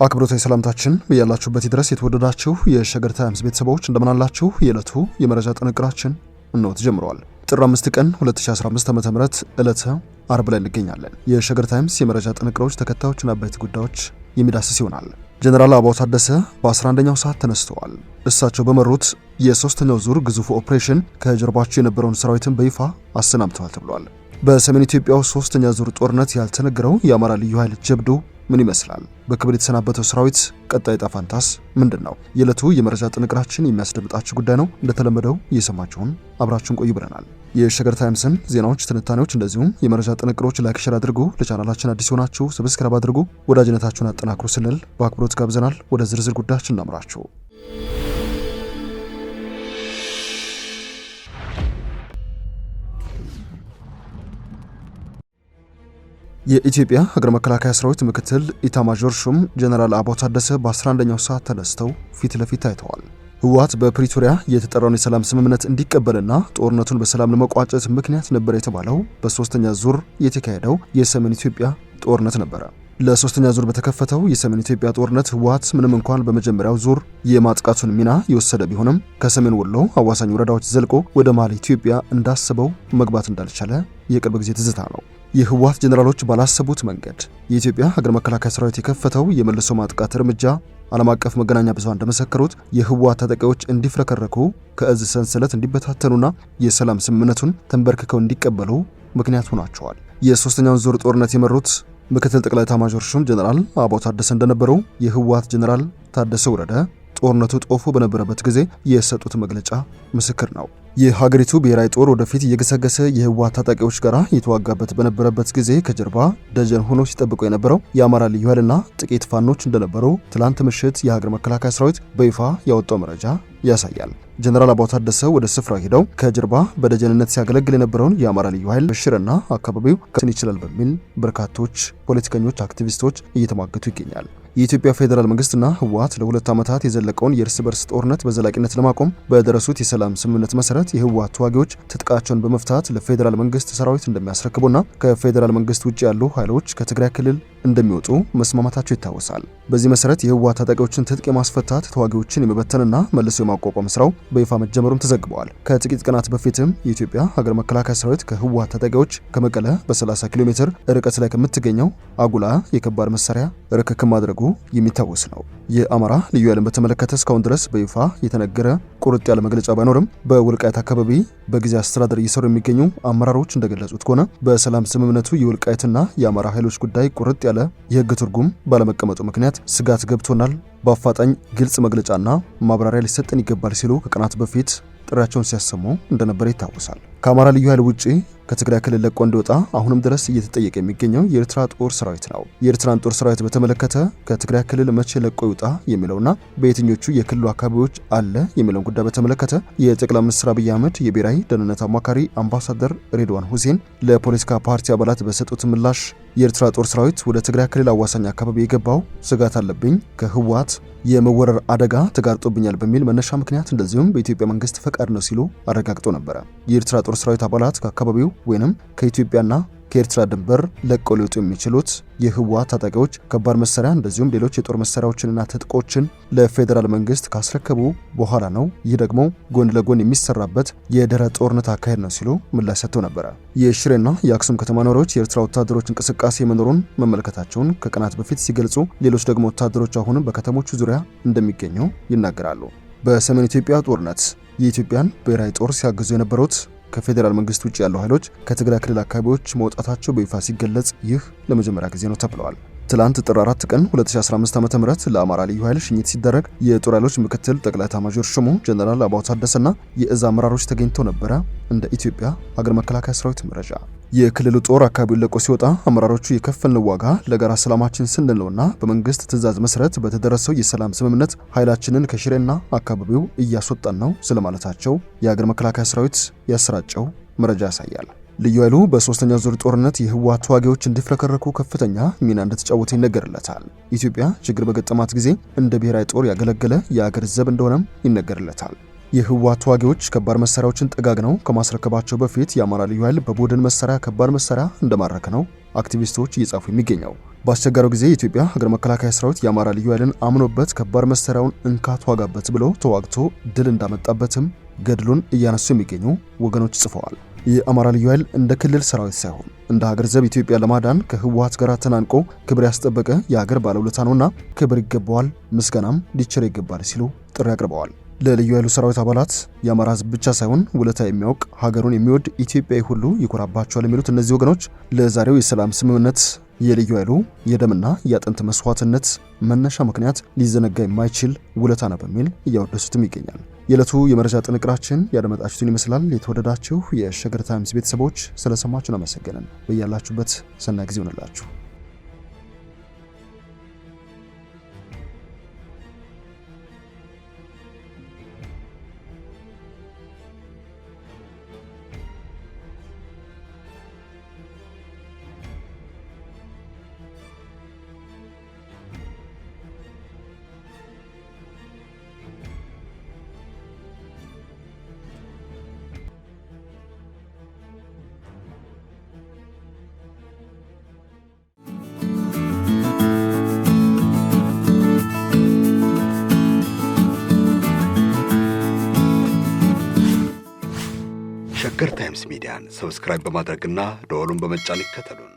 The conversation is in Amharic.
አክብሮታዊ ሰላምታችን በያላችሁበት ድረስ የተወደዳችሁ የሸገር ታይምስ ቤተሰቦች እንደምን አላችሁ? የዕለቱ የመረጃ ጥንቅራችን ነው ተጀምሯል። ጥር 5 ቀን 2015 ዓ.ም ዕለተ አርብ ላይ እንገኛለን። የሸገር ታይምስ የመረጃ ጥንቅሮች ተከታዮችና አበይት ጉዳዮች የሚዳስስ ይሆናል። ጀነራል አበባው ታደሰ በ11ኛው ሰዓት ተነስተዋል። እሳቸው በመሩት የሶስተኛው ዙር ግዙፍ ኦፕሬሽን ከጀርባቸው የነበረውን ሰራዊትን በይፋ አሰናብተዋል ተብሏል። በሰሜን ኢትዮጵያው ሶስተኛ ዙር ጦርነት ያልተነገረው የአማራ ልዩ ኃይል ጀብዱ ምን ይመስላል? በክብር የተሰናበተው ሰራዊት ቀጣይ ዕጣ ፈንታስ ምንድነው? የዕለቱ የመረጃ ጥንቅራችን የሚያስደምጣችሁ ጉዳይ ነው። እንደተለመደው እየሰማችሁን አብራችሁን ቆዩ ብለናል። የሸገር ታይምስን ዜናዎች፣ ትንታኔዎች እንደዚሁም የመረጃ ጥንቅሮች ላይክ፣ ሼር አድርጉ። ለቻናላችን አዲስ ሆናችሁ ሰብስክራይብ አድርጉ። ወዳጅነታችሁን አጠናክሩ ስንል በአክብሮት ጋብዘናል። ወደ ዝርዝር ጉዳያችን እናምራችሁ። የኢትዮጵያ ሀገር መከላከያ ሰራዊት ምክትል ኢታማዦር ሹም ጀነራል አበባው ታደሰ በ11ኛው ሰዓት ተነስተው ፊት ለፊት ታይተዋል። ህወሓት በፕሪቶሪያ የተጠራውን የሰላም ስምምነት እንዲቀበልና ጦርነቱን በሰላም ለመቋጨት ምክንያት ነበር የተባለው በሶስተኛ ዙር የተካሄደው የሰሜን ኢትዮጵያ ጦርነት ነበረ። ለሶስተኛ ዙር በተከፈተው የሰሜን ኢትዮጵያ ጦርነት ህወሓት ምንም እንኳን በመጀመሪያው ዙር የማጥቃቱን ሚና የወሰደ ቢሆንም ከሰሜን ወሎ አዋሳኝ ወረዳዎች ዘልቆ ወደ መሃል ኢትዮጵያ እንዳሰበው መግባት እንዳልቻለ የቅርብ ጊዜ ትዝታ ነው። የህወሓት ጀነራሎች ባላሰቡት መንገድ የኢትዮጵያ ሀገር መከላከያ ሰራዊት የከፈተው የመልሶ ማጥቃት እርምጃ ዓለም አቀፍ መገናኛ ብዙሃን እንደመሰከሩት የህወሓት ታጣቂዎች እንዲፍረከረኩ፣ ከእዝ ሰንሰለት እንዲበታተኑና የሰላም ስምምነቱን ተንበርክከው እንዲቀበሉ ምክንያት ሆኗቸዋል። የሶስተኛውን ዙር ጦርነት የመሩት ምክትል ጠቅላይ ኤታማዦር ሹም ጀነራል አበባው ታደሰ እንደነበሩ የህወሓት ጀነራል ታደሰ ወረደ ጦርነቱ ጦፎ በነበረበት ጊዜ የሰጡት መግለጫ ምስክር ነው። የሀገሪቱ ብሔራዊ ጦር ወደፊት እየገሰገሰ የህወሓት ታጣቂዎች ጋር የተዋጋበት በነበረበት ጊዜ ከጀርባ ደጀን ሆኖ ሲጠብቁ የነበረው የአማራ ልዩ ኃይልና ጥቂት ፋኖች እንደነበሩ ትላንት ምሽት የሀገር መከላከያ ሰራዊት በይፋ ያወጣው መረጃ ያሳያል። ጀነራል አበባው ታደሰ ወደ ስፍራው ሄደው ከጀርባ በደጀንነት ሲያገለግል የነበረውን የአማራ ልዩ ኃይል ሽርና አካባቢው ከትን ይችላል በሚል በርካቶች ፖለቲከኞች፣ አክቲቪስቶች እየተሟገቱ ይገኛል። የኢትዮጵያ ፌዴራል መንግስትና ህወሓት ለሁለት ዓመታት የዘለቀውን የእርስ በርስ ጦርነት በዘላቂነት ለማቆም በደረሱት የሰላም ስምምነት መሰረት የህወሓት ተዋጊዎች ትጥቃቸውን በመፍታት ለፌዴራል መንግስት ሰራዊት እንደሚያስረክቡና ከፌዴራል መንግስት ውጭ ያሉ ኃይሎች ከትግራይ ክልል እንደሚወጡ መስማማታቸው ይታወሳል። በዚህ መሰረት የህወሓት ታጣቂዎችን ትጥቅ የማስፈታት ተዋጊዎችን የመበተንና መልሶ የማቋቋም ስራው በይፋ መጀመሩም ተዘግበዋል። ከጥቂት ቀናት በፊትም የኢትዮጵያ ሀገር መከላከያ ሰራዊት ከህወሓት ታጣቂዎች ከመቀለ በ30 ኪሎ ሜትር ርቀት ላይ ከምትገኘው አጉላ የከባድ መሳሪያ ርክክብ ማድረጉ የሚታወስ ነው። የአማራ ልዩ ኃይልን በተመለከተ እስካሁን ድረስ በይፋ የተነገረ ቁርጥ ያለ መግለጫ ባይኖርም በወልቃይት አካባቢ በጊዜ አስተዳደር እየሰሩ የሚገኙ አመራሮች እንደገለጹት ከሆነ በሰላም ስምምነቱ የወልቃይትና የአማራ ኃይሎች ጉዳይ ቁርጥ ያለ የህግ ትርጉም ባለመቀመጡ ምክንያት ስጋት ገብቶናል፣ በአፋጣኝ ግልጽ መግለጫና ማብራሪያ ሊሰጠን ይገባል ሲሉ ከቀናት በፊት ጥሪያቸውን ሲያሰሙ እንደነበር ይታወሳል። ከአማራ ልዩ ኃይል ውጪ ከትግራይ ክልል ለቆ እንዲወጣ አሁንም ድረስ እየተጠየቀ የሚገኘው የኤርትራ ጦር ሰራዊት ነው። የኤርትራን ጦር ሰራዊት በተመለከተ ከትግራይ ክልል መቼ ለቆ ይውጣ የሚለውና በየትኞቹ የክልሉ አካባቢዎች አለ የሚለውን ጉዳይ በተመለከተ የጠቅላይ ሚኒስትር አብይ አህመድ የብሔራዊ ደህንነት አማካሪ አምባሳደር ሬድዋን ሁሴን ለፖለቲካ ፓርቲ አባላት በሰጡት ምላሽ የኤርትራ ጦር ሰራዊት ወደ ትግራይ ክልል አዋሳኝ አካባቢ የገባው ስጋት አለብኝ፣ ከህወሓት የመወረር አደጋ ተጋርጦብኛል በሚል መነሻ ምክንያት እንደዚሁም በኢትዮጵያ መንግስት ፈቃድ ነው ሲሉ አረጋግጦ ነበር። የኤርትራ ጦር ሰራዊት አባላት ከአካባቢው ወይንም ከኢትዮጵያና ከኤርትራ ድንበር ለቀው ሊወጡ የሚችሉት የህወሓት ታጣቂዎች ከባድ መሳሪያ እንደዚሁም ሌሎች የጦር መሳሪያዎችንና ትጥቆችን ለፌዴራል መንግስት ካስረከቡ በኋላ ነው። ይህ ደግሞ ጎን ለጎን የሚሰራበት የድህረ ጦርነት አካሄድ ነው ሲሉ ምላሽ ሰጥተው ነበር። የሽሬና የአክሱም ከተማ ነዋሪዎች የኤርትራ ወታደሮች እንቅስቃሴ መኖሩን መመልከታቸውን ከቀናት በፊት ሲገልጹ፣ ሌሎች ደግሞ ወታደሮች አሁንም በከተሞቹ ዙሪያ እንደሚገኙ ይናገራሉ። በሰሜን ኢትዮጵያ ጦርነት የኢትዮጵያን ብሔራዊ ጦር ሲያግዙ የነበሩት ከፌዴራል መንግስት ውጭ ያሉ ኃይሎች ከትግራይ ክልል አካባቢዎች መውጣታቸው በይፋ ሲገለጽ ይህ ለመጀመሪያ ጊዜ ነው ተብለዋል። ትላንት ጥር 4 ቀን 2015 ዓ.ም ለአማራ ልዩ ኃይል ሽኝት ሲደረግ የጦር ኃይሎች ምክትል ጠቅላይ ኤታማዦር ሹሙ ጀነራል አበባው ታደሰና የእዝ አመራሮች ተገኝተው ነበረ። እንደ ኢትዮጵያ ሀገር መከላከያ ሰራዊት መረጃ የክልሉ ጦር አካባቢውን ለቆ ሲወጣ አመራሮቹ የከፈልነው ዋጋ ለጋራ ሰላማችን ስንል ነውና በመንግስት ትዕዛዝ መሰረት በተደረሰው የሰላም ስምምነት ኃይላችንን ከሽሬና አካባቢው እያስወጣን ነው ስለማለታቸው የሀገር መከላከያ ሰራዊት ያሰራጨው መረጃ ያሳያል። ልዩ ኃይሉ በሶስተኛው ዙር ጦርነት የህወሓት ተዋጊዎች እንዲፍረከረኩ ከፍተኛ ሚና እንደተጫወተ ይነገርለታል። ኢትዮጵያ ችግር በገጠማት ጊዜ እንደ ብሔራዊ ጦር ያገለገለ የአገር ዘብ እንደሆነም ይነገርለታል። የህወሓት ተዋጊዎች ከባድ መሳሪያዎችን ጠጋግነው ከማስረከባቸው በፊት የአማራ ልዩ ኃይል በቡድን መሳሪያ ከባድ መሳሪያ እንደማረከ ነው አክቲቪስቶች እየጻፉ የሚገኘው። በአስቸጋሪው ጊዜ የኢትዮጵያ ሀገር መከላከያ ሰራዊት የአማራ ልዩ ኃይልን አምኖበት ከባድ መሳሪያውን እንካት ዋጋበት ብሎ ተዋግቶ ድል እንዳመጣበትም ገድሉን እያነሱ የሚገኙ ወገኖች ጽፈዋል። የአማራ ልዩ ኃይል እንደ ክልል ሰራዊት ሳይሆን እንደ ሀገር ዘብ ኢትዮጵያ ለማዳን ከህወሓት ጋር ተናንቆ ክብር ያስጠበቀ የሀገር ባለውለታ ነውና ክብር ይገባዋል፣ ምስጋናም ሊቸር ይገባል ሲሉ ጥሪ አቅርበዋል። ለልዩ ኃይሉ ሰራዊት አባላት የአማራ ህዝብ ብቻ ሳይሆን ውለታ የሚያውቅ ሀገሩን የሚወድ ኢትዮጵያዊ ሁሉ ይኮራባቸዋል የሚሉት እነዚህ ወገኖች ለዛሬው የሰላም ስምምነት የልዩ ኃይሉ የደምና የአጥንት መስዋዕትነት መነሻ ምክንያት ሊዘነጋ የማይችል ውለታ ነው በሚል እያወደሱትም ይገኛል። የዕለቱ የመረጃ ጥንቅራችን ያደመጣችሁትን ይመስላል። የተወደዳችሁ የሸገር ታይምስ ቤተሰቦች ስለሰማችሁን አመሰገንን። በያላችሁበት ሰናይ ጊዜ ይሁንላችሁ። ሸገር ታይምስ ሚዲያን ሰብስክራይብ በማድረግና ደወሉን በመጫን ይከተሉን።